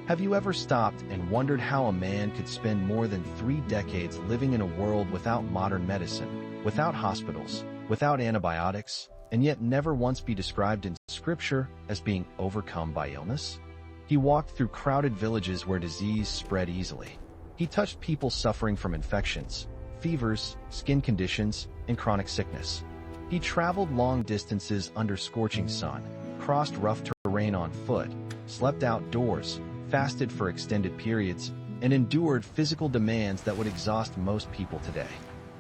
Have you ever stopped and wondered how a man could spend more than 3 decades living in a world without modern medicine, without hospitals, without antibiotics, and yet never once be described in Scripture as being overcome by illness? He walked through crowded villages where disease spread easily. He touched people suffering from infections, fevers, skin conditions, and chronic sickness. He traveled long distances under scorching sun, crossed rough terrain on foot, slept outdoors, fasted for extended periods, and endured physical demands that would exhaust most people today.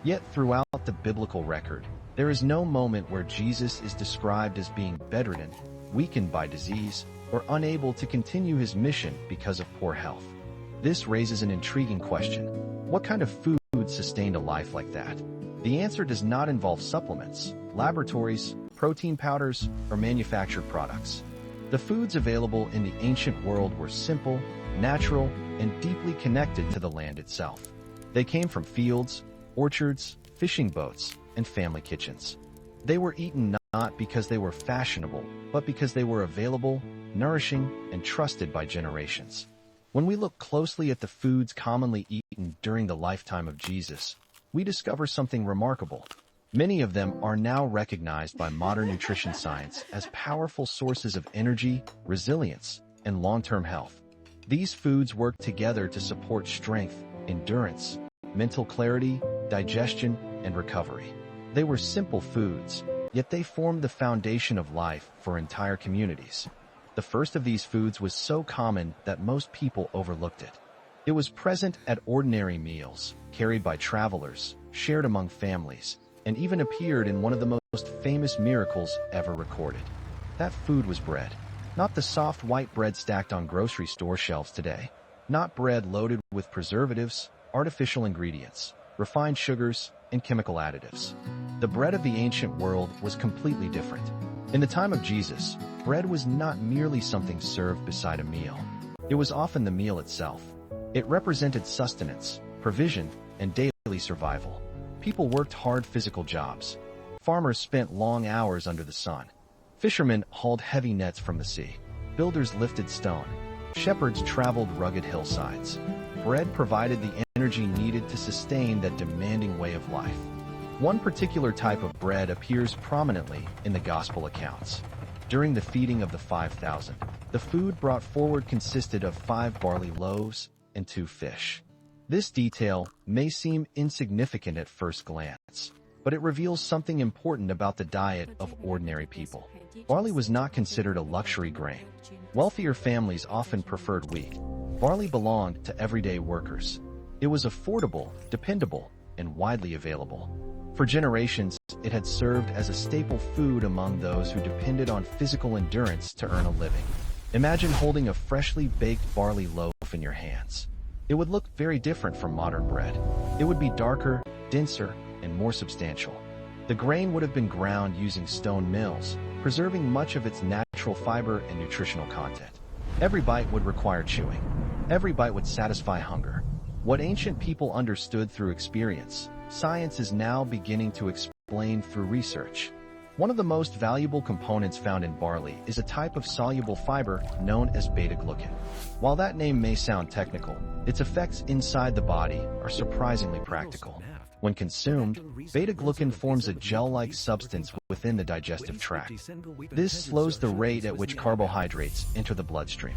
Yet throughout the biblical record, there is no moment where Jesus is described as being bedridden, weakened by disease, or unable to continue his mission because of poor health. This raises an intriguing question. What kind of food sustained a life like that? The answer does not involve supplements, laboratories, protein powders, or manufactured products. The foods available in the ancient world were simple, natural, and deeply connected to the land itself. They came from fields, orchards, fishing boats, and family kitchens. They were eaten not because they were fashionable, but because they were available, nourishing, and trusted by generations. When we look closely at the foods commonly eaten during the lifetime of Jesus, we discover something remarkable. Many of them are now recognized by modern nutrition science as powerful sources of energy, resilience, and long-term health. These foods work together to support strength, endurance, mental clarity, digestion, and recovery. They were simple foods, yet they formed the foundation of life for entire communities. The first of these foods was so common that most people overlooked it. It was present at ordinary meals, carried by travelers, shared among families, and even appeared in one of the most famous miracles ever recorded. That food was bread. Not the soft white bread stacked on grocery store shelves today. Not bread loaded with preservatives, artificial ingredients, refined sugars, and chemical additives. The bread of the ancient world was completely different. In the time of Jesus, bread was not merely something served beside a meal. It was often the meal itself. It represented sustenance, provision, and daily survival. People worked hard physical jobs. Farmers spent long hours under the sun. Fishermen hauled heavy nets from the sea. Builders lifted stone. Shepherds traveled rugged hillsides. Bread provided the energy needed to sustain that demanding way of life. One particular type of bread appears prominently in the Gospel accounts. During the feeding of the 5,000, the food brought forward consisted of 5 barley loaves and 2 fish. This detail may seem insignificant at first glance, but it reveals something important about the diet of ordinary people. Barley was not considered a luxury grain. Wealthier families often preferred wheat. Barley belonged to everyday workers. It was affordable, dependable, and widely available. For generations, it had served as a staple food among those who depended on physical endurance to earn a living. Imagine holding a freshly baked barley loaf in your hands. It would look very different from modern bread. It would be darker, denser, and more substantial. The grain would have been ground using stone mills, preserving much of its natural fiber and nutritional content. Every bite would require chewing. Every bite would satisfy hunger. What ancient people understood through experience, science is now beginning to explain through research. One of the most valuable components found in barley is a type of soluble fiber known as beta-glucan. While that name may sound technical, its effects inside the body are surprisingly practical. When consumed, beta-glucan forms a gel-like substance within the digestive tract. This slows the rate at which carbohydrates enter the bloodstream.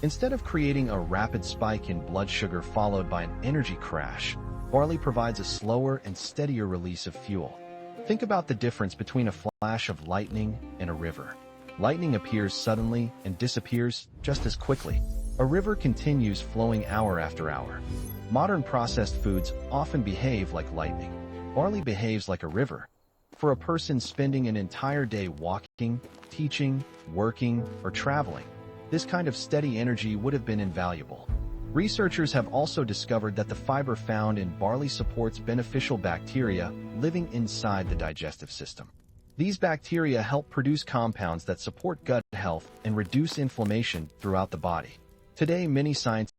Instead of creating a rapid spike in blood sugar followed by an energy crash, barley provides a slower and steadier release of fuel. Think about the difference between a flash of lightning and a river. Lightning appears suddenly and disappears just as quickly. A river continues flowing hour after hour. Modern processed foods often behave like lightning. Barley behaves like a river. For a person spending an entire day walking, teaching, working, or traveling, this kind of steady energy would have been invaluable. Researchers have also discovered that the fiber found in barley supports beneficial bacteria living inside the digestive system. These bacteria help produce compounds that support gut health and reduce inflammation throughout the body. Today, many scientists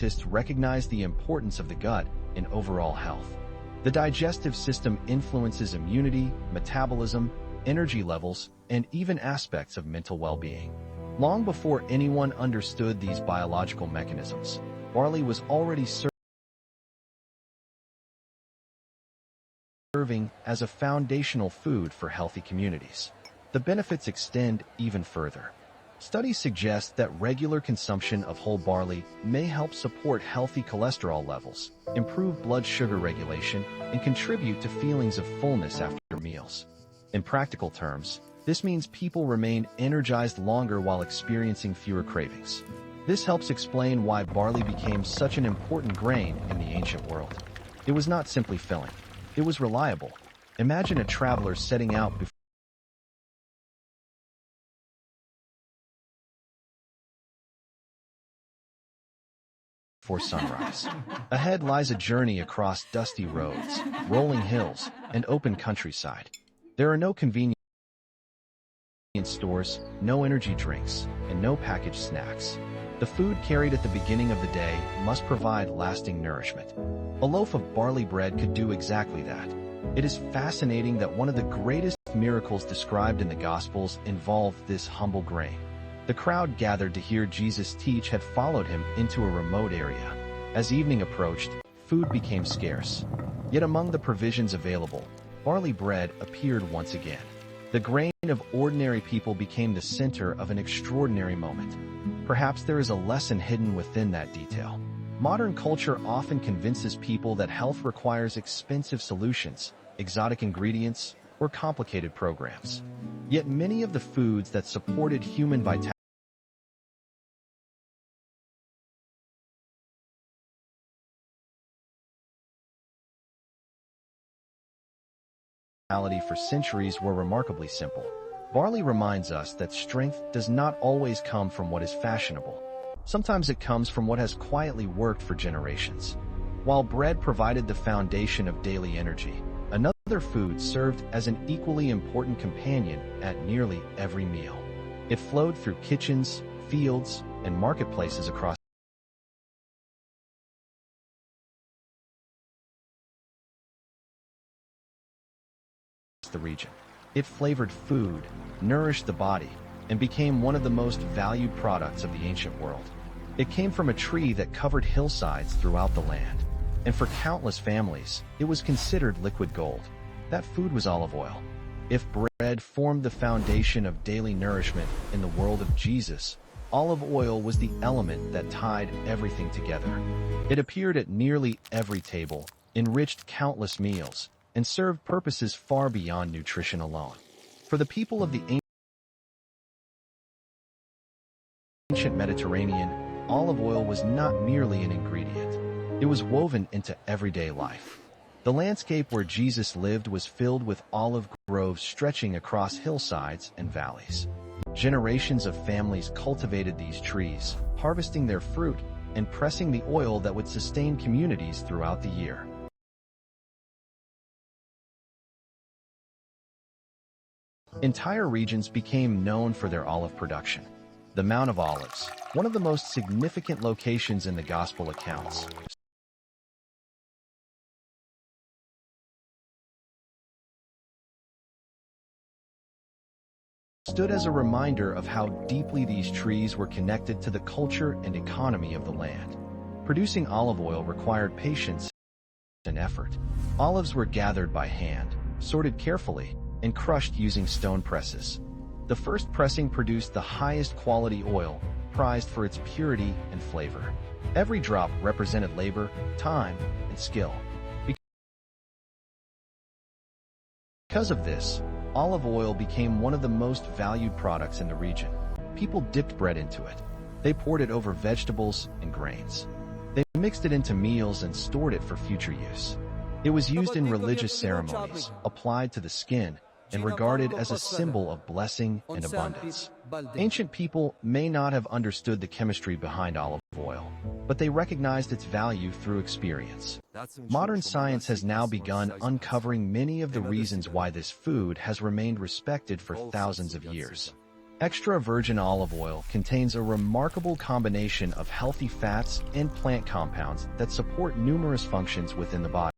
scientists recognize the importance of the gut in overall health. The digestive system influences immunity, metabolism, energy levels, and even aspects of mental well-being. Long before anyone understood these biological mechanisms, barley was already serving as a foundational food for healthy communities. The benefits extend even further. Studies suggest that regular consumption of whole barley may help support healthy cholesterol levels, improve blood sugar regulation, and contribute to feelings of fullness after meals. In practical terms, this means people remain energized longer while experiencing fewer cravings. This helps explain why barley became such an important grain in the ancient world. It was not simply filling. It was reliable. Imagine a traveler setting out before sunrise. Ahead lies a journey across dusty roads, rolling hills, and open countryside. There are no convenience stores, no energy drinks, and no packaged snacks. The food carried at the beginning of the day must provide lasting nourishment. A loaf of barley bread could do exactly that. It is fascinating that one of the greatest miracles described in the Gospels involved this humble grain. The crowd gathered to hear Jesus teach had followed him into a remote area. As evening approached, food became scarce. Yet among the provisions available, barley bread appeared once again. The grain of ordinary people became the center of an extraordinary moment. Perhaps there is a lesson hidden within that detail. Modern culture often convinces people that health requires expensive solutions, exotic ingredients, or complicated programs. Yet many of the foods that supported human vitality for centuries were remarkably simple. Barley reminds us that strength does not always come from what is fashionable. Sometimes it comes from what has quietly worked for generations. While bread provided the foundation of daily energy, another food served as an equally important companion at nearly every meal. It flowed through kitchens, fields, and marketplaces across the region. It flavored food, nourished the body, and became one of the most valued products of the ancient world. It came from a tree that covered hillsides throughout the land, and for countless families, it was considered liquid gold. That food was olive oil. If bread formed the foundation of daily nourishment in the world of Jesus, olive oil was the element that tied everything together. It appeared at nearly every table, enriched countless meals, and served purposes far beyond nutrition alone. For the people of the ancient Mediterranean, olive oil was not merely an ingredient. It was woven into everyday life. The landscape where Jesus lived was filled with olive groves stretching across hillsides and valleys. Generations of families cultivated these trees, harvesting their fruit and pressing the oil that would sustain communities throughout the year. Entire regions became known for their olive production. The Mount of Olives, one of the most significant locations in the Gospel accounts, stood as a reminder of how deeply these trees were connected to the culture and economy of the land. Producing olive oil required patience and effort. Olives were gathered by hand, sorted carefully, and crushed using stone presses. The first pressing produced the highest quality oil, prized for its purity and flavor. Every drop represented labor, time, and skill. Because of this, olive oil became one of the most valued products in the region. People dipped bread into it. They poured it over vegetables and grains. They mixed it into meals and stored it for future use. It was used in religious ceremonies, applied to the skin, and regarded as a symbol of blessing and abundance. Ancient people may not have understood the chemistry behind olive oil, but they recognized its value through experience. Modern science has now begun uncovering many of the reasons why this food has remained respected for thousands of years. Extra virgin olive oil contains a remarkable combination of healthy fats and plant compounds that support numerous functions within the body.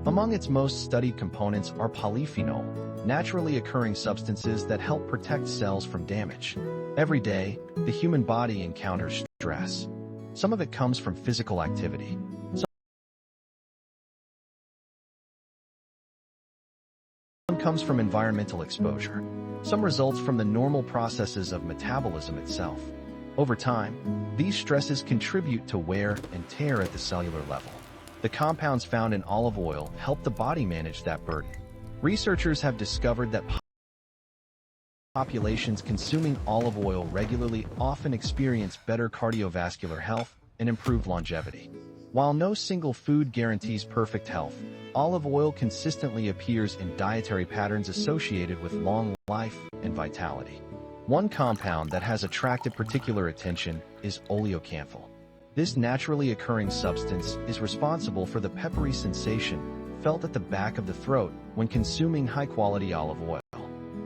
Among its most studied components are polyphenol, naturally occurring substances that help protect cells from damage. Every day, the human body encounters stress. Some of it comes from physical activity. Some comes from environmental exposure. Some results from the normal processes of metabolism itself. Over time, these stresses contribute to wear and tear at the cellular level. The compounds found in olive oil help the body manage that burden. Researchers have discovered that populations consuming olive oil regularly often experience better cardiovascular health and improved longevity. While no single food guarantees perfect health, olive oil consistently appears in dietary patterns associated with long life and vitality. One compound that has attracted particular attention is oleocanthal. This naturally occurring substance is responsible for the peppery sensation felt at the back of the throat when consuming high-quality olive oil.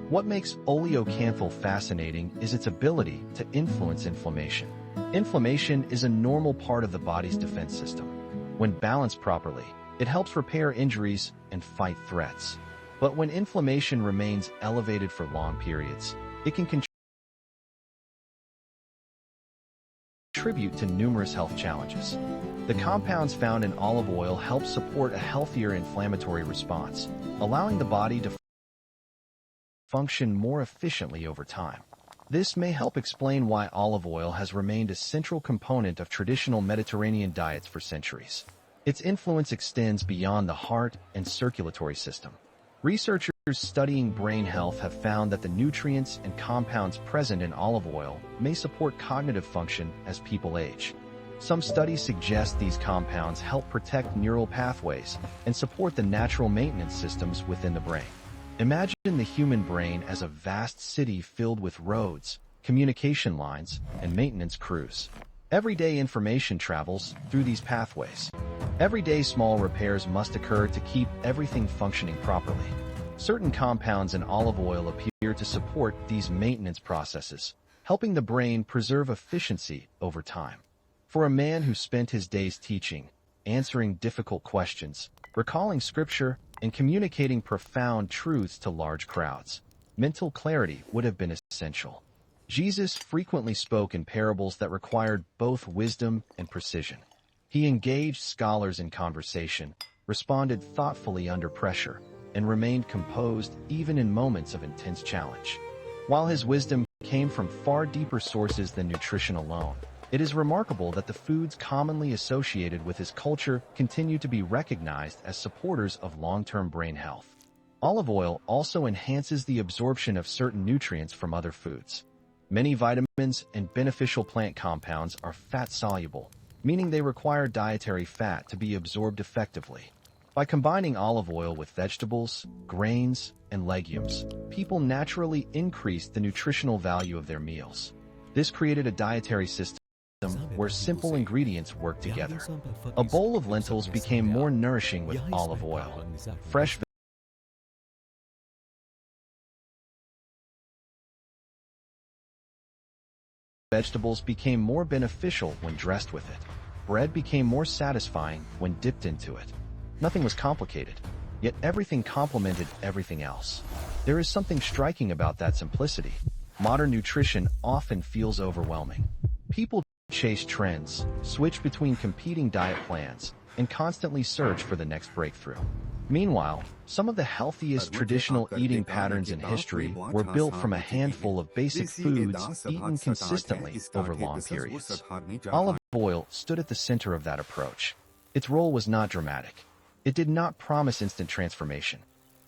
What makes oleocanthal fascinating is its ability to influence inflammation. Inflammation is a normal part of the body's defense system. When balanced properly, it helps repair injuries and fight threats. But when inflammation remains elevated for long periods, it can contribute to numerous health challenges. The compounds found in olive oil help support a healthier inflammatory response, allowing the body to function more efficiently over time. This may help explain why olive oil has remained a central component of traditional Mediterranean diets for centuries. Its influence extends beyond the heart and circulatory system. Researchers studying brain health have found that the nutrients and compounds present in olive oil may support cognitive function as people age. Some studies suggest these compounds help protect neural pathways and support the natural maintenance systems within the brain. Imagine the human brain as a vast city filled with roads, communication lines, and maintenance crews. Everyday information travels through these pathways. Every day small repairs must occur to keep everything functioning properly. Certain compounds in olive oil appear to support these maintenance processes, helping the brain preserve efficiency over time. For a man who spent his days teaching, answering difficult questions, recalling scripture, and communicating profound truths to large crowds, mental clarity would have been essential. Jesus frequently spoke in parables that required both wisdom and precision. He engaged scholars in conversation, responded thoughtfully under pressure, and remained composed even in moments of intense challenge. While his wisdom came from far deeper sources than nutrition alone, it is remarkable that the foods commonly associated with his culture continue to be recognized as supporters of long-term brain health. Olive oil also enhances the absorption of certain nutrients from other foods. Many vitamins and beneficial plant compounds are fat-soluble, meaning they require dietary fat to be absorbed effectively. By combining olive oil with vegetables, grains, and legumes, people naturally increased the nutritional value of their meals. This created a dietary system where simple ingredients work together. A bowl of lentils became more nourishing with olive oil. Fresh vegetables became more beneficial when dressed with it. Bread became more satisfying when dipped into it. Nothing was complicated, yet everything complemented everything else. There is something striking about that simplicity. Modern nutrition often feels overwhelming. People chase trends, switch between competing diet plans, and constantly search for the next breakthrough. Meanwhile, some of the healthiest traditional eating patterns in history were built from a handful of basic foods eaten consistently over long periods. Olive oil stood at the center of that approach. Its role was not dramatic. It did not promise instant transformation.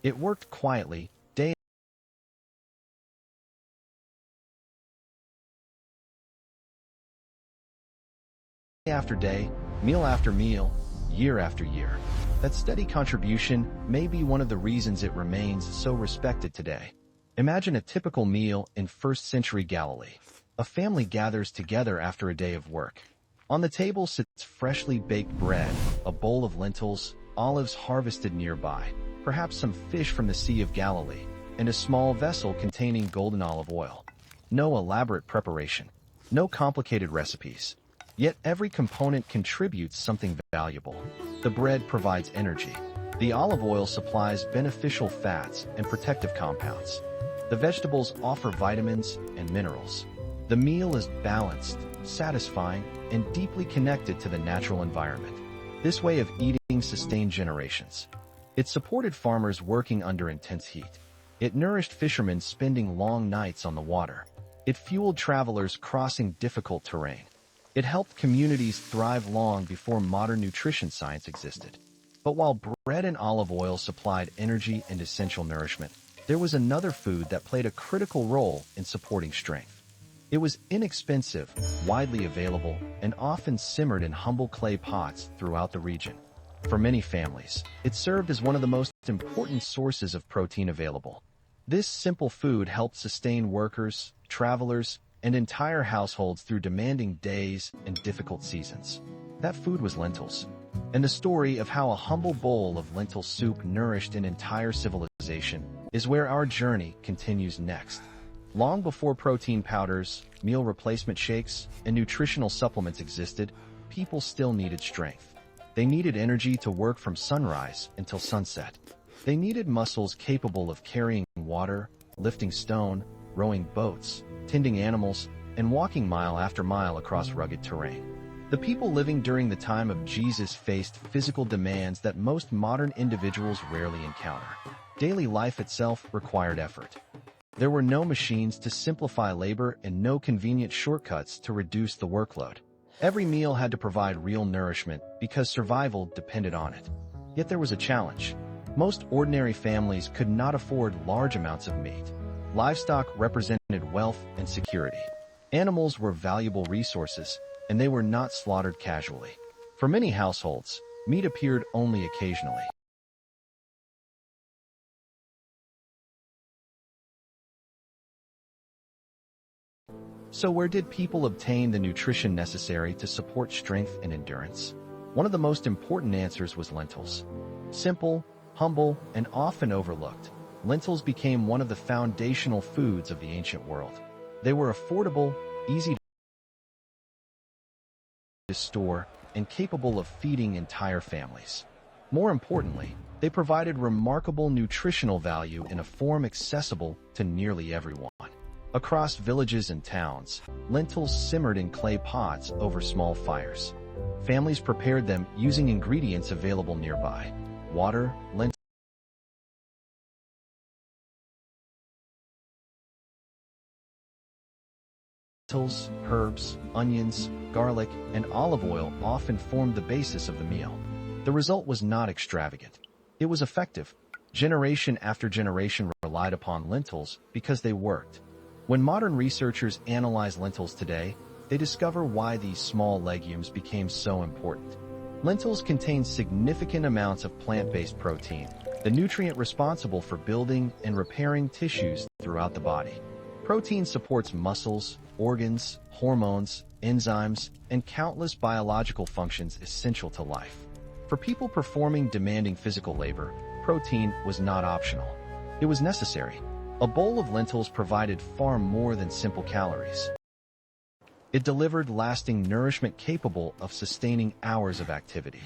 It worked quietly, day after day, meal after meal, year after year. That steady contribution may be one of the reasons it remains so respected today. Imagine a typical meal in first-century Galilee. A family gathers together after a day of work. On the table sits freshly baked bread, a bowl of lentils, olives harvested nearby, perhaps some fish from the Sea of Galilee, and a small vessel containing golden olive oil. No elaborate preparation. No complicated recipes. Yet every component contributes something valuable. The bread provides energy. The olive oil supplies beneficial fats and protective compounds. The vegetables offer vitamins and minerals. The meal is balanced, satisfying, and deeply connected to the natural environment. This way of eating sustained generations. It supported farmers working under intense heat. It nourished fishermen spending long nights on the water. It fueled travelers crossing difficult terrain. It helped communities thrive long before modern nutrition science existed. But while bread and olive oil supplied energy and essential nourishment, there was another food that played a critical role in supporting strength. It was inexpensive, widely available, and often simmered in humble clay pots throughout the region. For many families, it served as one of the most important sources of protein available. This simple food helped sustain workers, travelers, and entire households through demanding days and difficult seasons. That food was lentils. And the story of how a humble bowl of lentil soup nourished an entire civilization is where our journey continues next. Long before protein powders, meal replacement shakes, and nutritional supplements existed, people still needed strength. They needed energy to work from sunrise until sunset. They needed muscles capable of carrying water, lifting stone, rowing boats, tending animals, and walking mile after mile across rugged terrain. The people living during the time of Jesus faced physical demands that most modern individuals rarely encounter. Daily life itself required effort. There were no machines to simplify labor and no convenient shortcuts to reduce the workload. Every meal had to provide real nourishment because survival depended on it. Yet there was a challenge. Most ordinary families could not afford large amounts of meat. Livestock represented wealth and security. Animals were valuable resources, and they were not slaughtered casually. For many households, meat appeared only occasionally. So where did people obtain the nutrition necessary to support strength and endurance? One of the most important answers was lentils. Simple, humble, and often overlooked, lentils became one of the foundational foods of the ancient world. They were affordable, easy to store, and capable of feeding entire families. More importantly, they provided remarkable nutritional value in a form accessible to nearly everyone. Across villages and towns, lentils simmered in clay pots over small fires. Families prepared them using ingredients available nearby: water, lentils, herbs, onions, garlic, and olive oil often formed the basis of the meal. The result was not extravagant. It was effective. Generation after generation relied upon lentils because they worked. When modern researchers analyze lentils today, they discover why these small legumes became so important. Lentils contain significant amounts of plant-based protein, the nutrient responsible for building and repairing tissues throughout the body. Protein supports muscles, organs, hormones, enzymes, and countless biological functions essential to life. For people performing demanding physical labor, protein was not optional. It was necessary. A bowl of lentils provided far more than simple calories. It delivered lasting nourishment capable of sustaining hours of activity.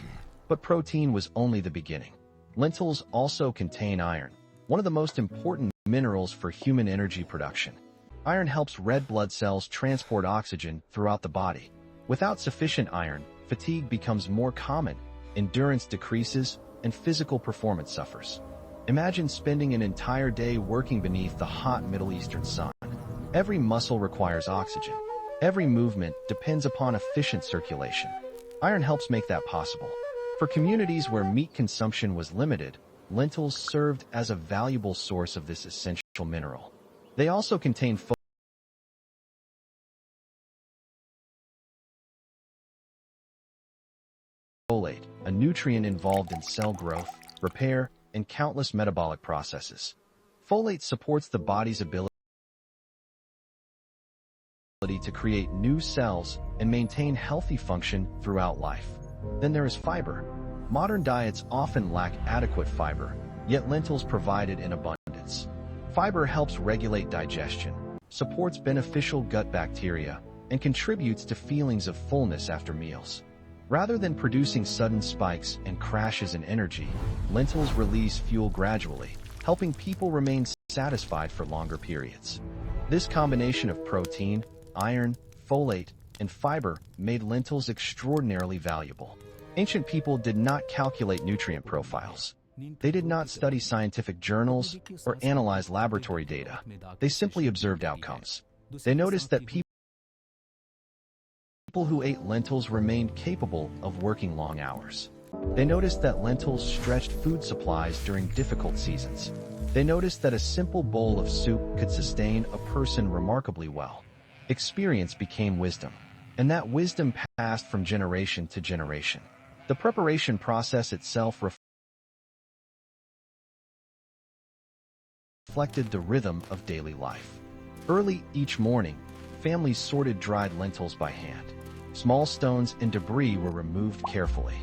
But protein was only the beginning. Lentils also contain iron, one of the most important minerals for human energy production. Iron helps red blood cells transport oxygen throughout the body. Without sufficient iron, fatigue becomes more common, endurance decreases, and physical performance suffers. Imagine spending an entire day working beneath the hot Middle Eastern sun. Every muscle requires oxygen. Every movement depends upon efficient circulation. Iron helps make that possible. For communities where meat consumption was limited, lentils served as a valuable source of this essential mineral. They also contain folate, a nutrient involved in cell growth, repair, and countless metabolic processes. Folate supports the body's ability to create new cells and maintain healthy function throughout life. Then there is fiber. Modern diets often lack adequate fiber, yet lentils provide it in abundance. Fiber helps regulate digestion, supports beneficial gut bacteria, and contributes to feelings of fullness after meals. Rather than producing sudden spikes and crashes in energy, lentils release fuel gradually, helping people remain satisfied for longer periods. This combination of protein, iron, folate, and fiber made lentils extraordinarily valuable. Ancient people did not calculate nutrient profiles. They did not study scientific journals or analyze laboratory data. They simply observed outcomes. They noticed that people who ate lentils remained capable of working long hours. They noticed that lentils stretched food supplies during difficult seasons. They noticed that a simple bowl of soup could sustain a person remarkably well. Experience became wisdom, and that wisdom passed from generation to generation. The preparation process itself reflected the rhythm of daily life. Early each morning, families sorted dried lentils by hand. Small stones and debris were removed carefully.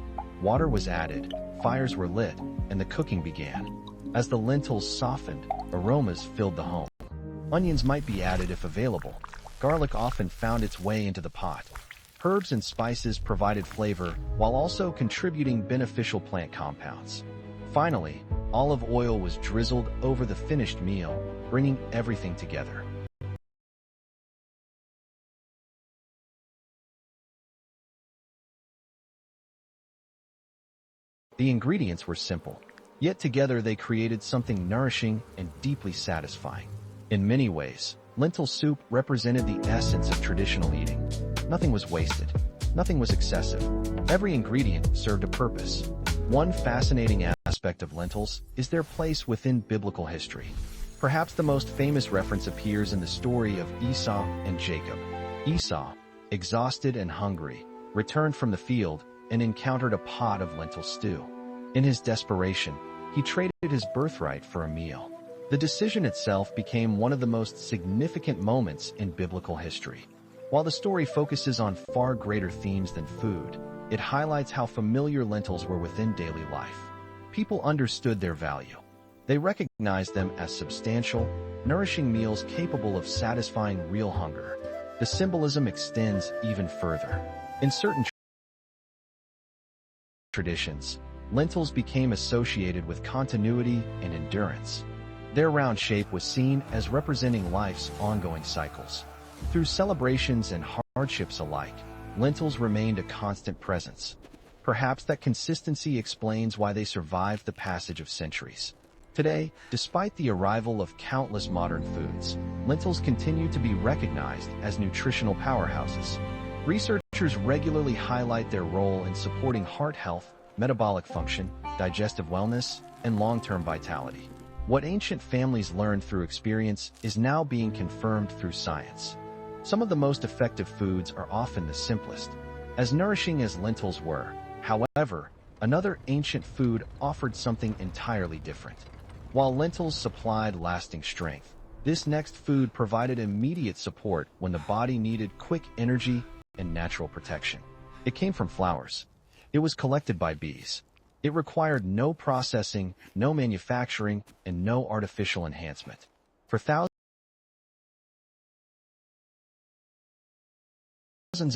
Water was added, fires were lit, and the cooking began. As the lentils softened, aromas filled the home. Onions might be added if available. Garlic often found its way into the pot. Herbs and spices provided flavor while also contributing beneficial plant compounds. Finally, olive oil was drizzled over the finished meal, bringing everything together. The ingredients were simple, yet together they created something nourishing and deeply satisfying. In many ways, lentil soup represented the essence of traditional eating. Nothing was wasted. Nothing was excessive. Every ingredient served a purpose. One fascinating aspect of lentils is their place within biblical history. Perhaps the most famous reference appears in the story of Esau and Jacob. Esau, exhausted and hungry, returned from the field and encountered a pot of lentil stew. In his desperation, he traded his birthright for a meal. The decision itself became one of the most significant moments in biblical history. While the story focuses on far greater themes than food, it highlights how familiar lentils were within daily life. People understood their value. They recognized them as substantial, nourishing meals capable of satisfying real hunger. The symbolism extends even further. In certain traditions, lentils became associated with continuity and endurance. Their round shape was seen as representing life's ongoing cycles. Through celebrations and hardships alike, lentils remained a constant presence. Perhaps that consistency explains why they survived the passage of centuries. Today, despite the arrival of countless modern foods, lentils continue to be recognized as nutritional powerhouses. Researchers regularly highlight their role in supporting heart health, metabolic function, digestive wellness, and long-term vitality. What ancient families learned through experience is now being confirmed through science. Some of the most effective foods are often the simplest, as nourishing as lentils were. However, another ancient food offered something entirely different. While lentils supplied lasting strength, this next food provided immediate support when the body needed quick energy and natural protection. It came from flowers. It was collected by bees. It required no processing, no manufacturing, and no artificial enhancement. For thousands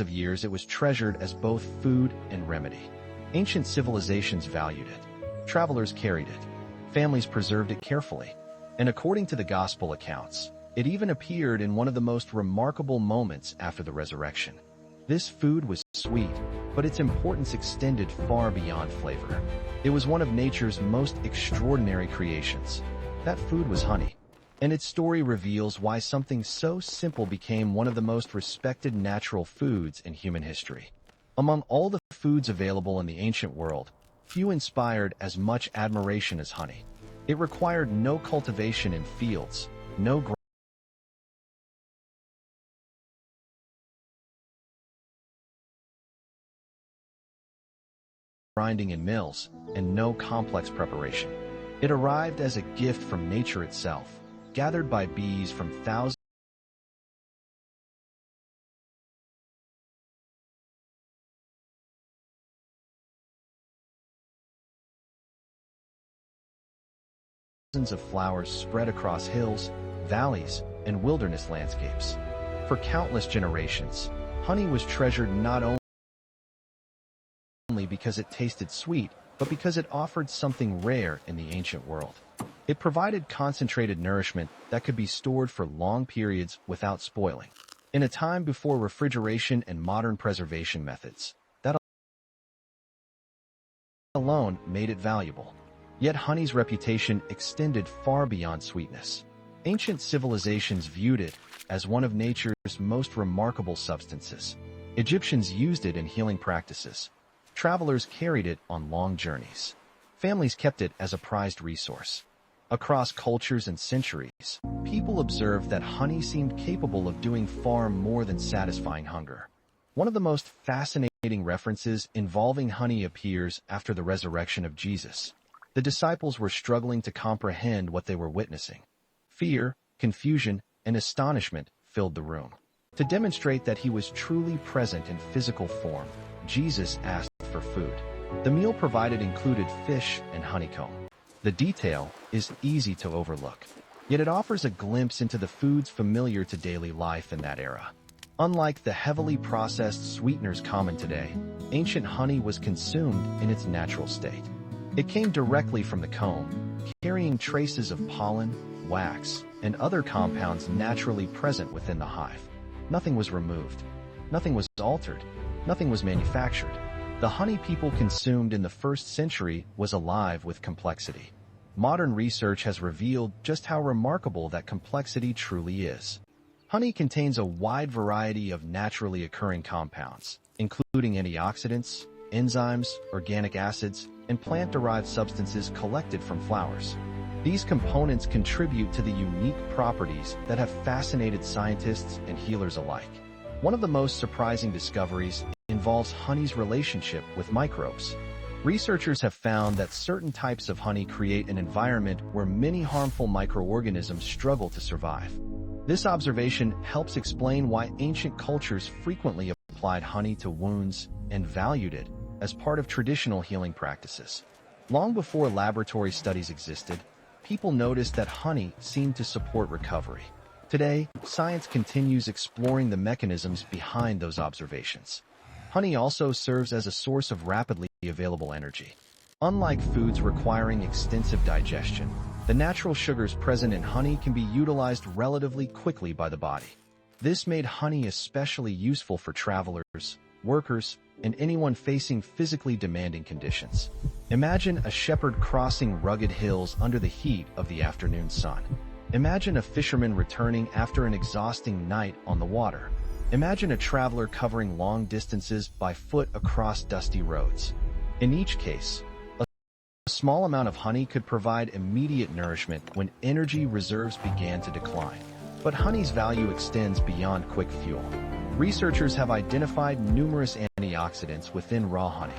of years, it was treasured as both food and remedy. Ancient civilizations valued it. Travelers carried it. Families preserved it carefully. And according to the Gospel accounts, it even appeared in one of the most remarkable moments after the resurrection. This food was sweet, but its importance extended far beyond flavor. It was one of nature's most extraordinary creations. That food was honey. And its story reveals why something so simple became one of the most respected natural foods in human history. Among all the foods available in the ancient world, few inspired as much admiration as honey. It required no cultivation in fields, no grinding in mills, and no complex preparation. It arrived as a gift from nature itself, gathered by bees from thousands of flowers spread across hills, valleys, and wilderness landscapes. For countless generations, honey was treasured not only because it tasted sweet, but because it offered something rare in the ancient world. It provided concentrated nourishment that could be stored for long periods without spoiling. In a time before refrigeration and modern preservation methods, that alone made it valuable. Yet honey's reputation extended far beyond sweetness. Ancient civilizations viewed it as one of nature's most remarkable substances. Egyptians used it in healing practices. Travelers carried it on long journeys. Families kept it as a prized resource. Across cultures and centuries, people observed that honey seemed capable of doing far more than satisfying hunger. One of the most fascinating references involving honey appears after the resurrection of Jesus. The disciples were struggling to comprehend what they were witnessing. Fear, confusion, and astonishment filled the room. To demonstrate that he was truly present in physical form, Jesus asked for food. The meal provided included fish and honeycomb. The detail is easy to overlook, yet it offers a glimpse into the foods familiar to daily life in that era. Unlike the heavily processed sweeteners common today, ancient honey was consumed in its natural state. It came directly from the comb, carrying traces of pollen, wax, and other compounds naturally present within the hive. Nothing was removed. Nothing was altered. Nothing was manufactured. The honey people consumed in the first century was alive with complexity. Modern research has revealed just how remarkable that complexity truly is. Honey contains a wide variety of naturally occurring compounds, including antioxidants, enzymes, organic acids, and plant-derived substances collected from flowers. These components contribute to the unique properties that have fascinated scientists and healers alike. One of the most surprising discoveries involves honey's relationship with microbes. Researchers have found that certain types of honey create an environment where many harmful microorganisms struggle to survive. This observation helps explain why ancient cultures frequently applied honey to wounds and valued it as part of traditional healing practices. Long before laboratory studies existed, people noticed that honey seemed to support recovery. Today, science continues exploring the mechanisms behind those observations. Honey also serves as a source of rapidly available energy. Unlike foods requiring extensive digestion, the natural sugars present in honey can be utilized relatively quickly by the body. This made honey especially useful for travelers, workers, and anyone facing physically demanding conditions. Imagine a shepherd crossing rugged hills under the heat of the afternoon sun. Imagine a fisherman returning after an exhausting night on the water. Imagine a traveler covering long distances by foot across dusty roads. In each case, a small amount of honey could provide immediate nourishment when energy reserves began to decline. But honey's value extends beyond quick fuel. Researchers have identified numerous antioxidants within raw honey.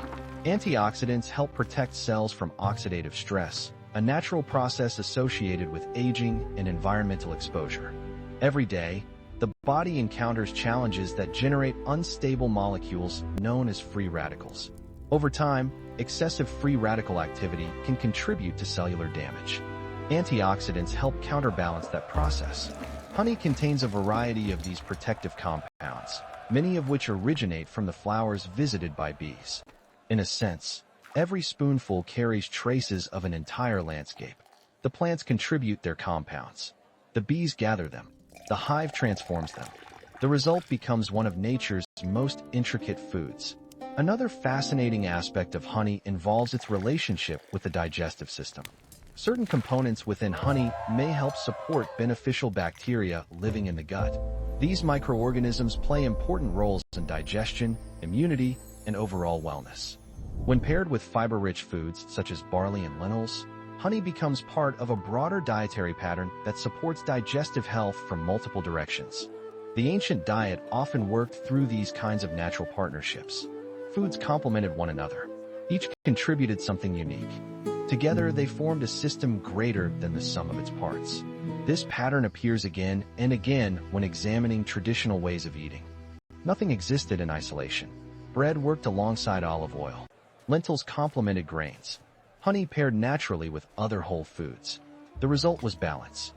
Antioxidants help protect cells from oxidative stress, a natural process associated with aging and environmental exposure. Every day, the body encounters challenges that generate unstable molecules known as free radicals. Over time, excessive free radical activity can contribute to cellular damage. Antioxidants help counterbalance that process. Honey contains a variety of these protective compounds, many of which originate from the flowers visited by bees. In a sense, every spoonful carries traces of an entire landscape. The plants contribute their compounds. The bees gather them. The hive transforms them. The result becomes one of nature's most intricate foods. Another fascinating aspect of honey involves its relationship with the digestive system. Certain components within honey may help support beneficial bacteria living in the gut. These microorganisms play important roles in digestion, immunity, and overall wellness. When paired with fiber-rich foods such as barley and lentils, honey becomes part of a broader dietary pattern that supports digestive health from multiple directions. The ancient diet often worked through these kinds of natural partnerships. Foods complemented one another. Each contributed something unique. Together, they formed a system greater than the sum of its parts. This pattern appears again and again when examining traditional ways of eating. Nothing existed in isolation. Bread worked alongside olive oil. Lentils complemented grains. Honey paired naturally with other whole foods. The result was balance.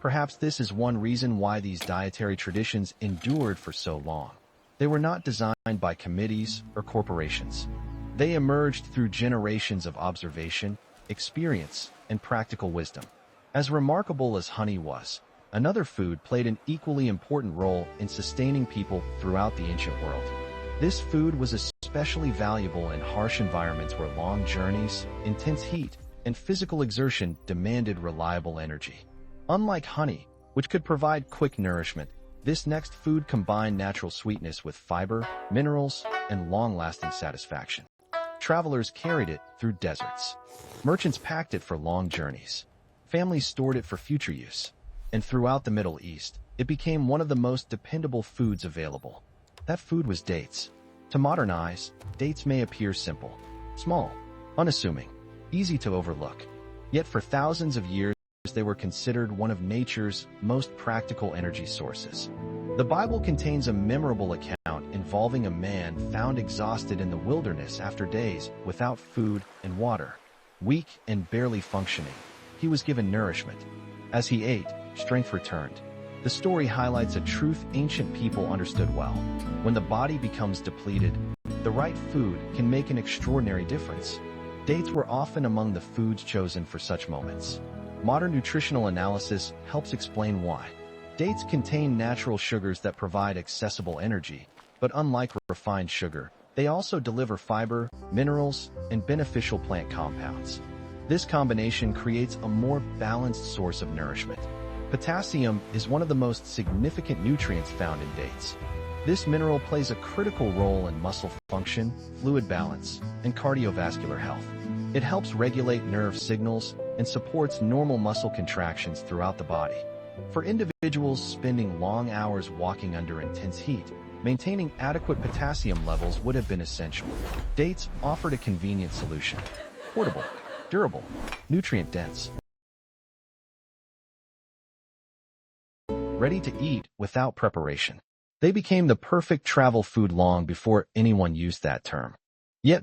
Perhaps this is one reason why these dietary traditions endured for so long. They were not designed by committees or corporations. They emerged through generations of observation, experience, and practical wisdom. As remarkable as honey was, another food played an equally important role in sustaining people throughout the ancient world. This food was especially valuable in harsh environments where long journeys, intense heat, and physical exertion demanded reliable energy. Unlike honey, which could provide quick nourishment, this next food combined natural sweetness with fiber, minerals, and long-lasting satisfaction. Travelers carried it through deserts. Merchants packed it for long journeys. Families stored it for future use. And throughout the Middle East, it became one of the most dependable foods available. That food was dates. To modern eyes, dates may appear simple, small, unassuming, easy to overlook. Yet for thousands of years, they were considered one of nature's most practical energy sources. The Bible contains a memorable account involving a man found exhausted in the wilderness after days without food and water. Weak and barely functioning, he was given nourishment. As he ate, strength returned. The story highlights a truth ancient people understood well. When the body becomes depleted, the right food can make an extraordinary difference. Dates were often among the foods chosen for such moments. Modern nutritional analysis helps explain why. Dates contain natural sugars that provide accessible energy, but unlike refined sugar, they also deliver fiber, minerals, and beneficial plant compounds. This combination creates a more balanced source of nourishment. Potassium is one of the most significant nutrients found in dates. This mineral plays a critical role in muscle function, fluid balance, and cardiovascular health. It helps regulate nerve signals and supports normal muscle contractions throughout the body. For individuals spending long hours walking under intense heat, maintaining adequate potassium levels would have been essential. Dates offered a convenient solution. Portable, durable, nutrient-dense. Ready to eat without preparation. They became the perfect travel food long before anyone used that term. Yet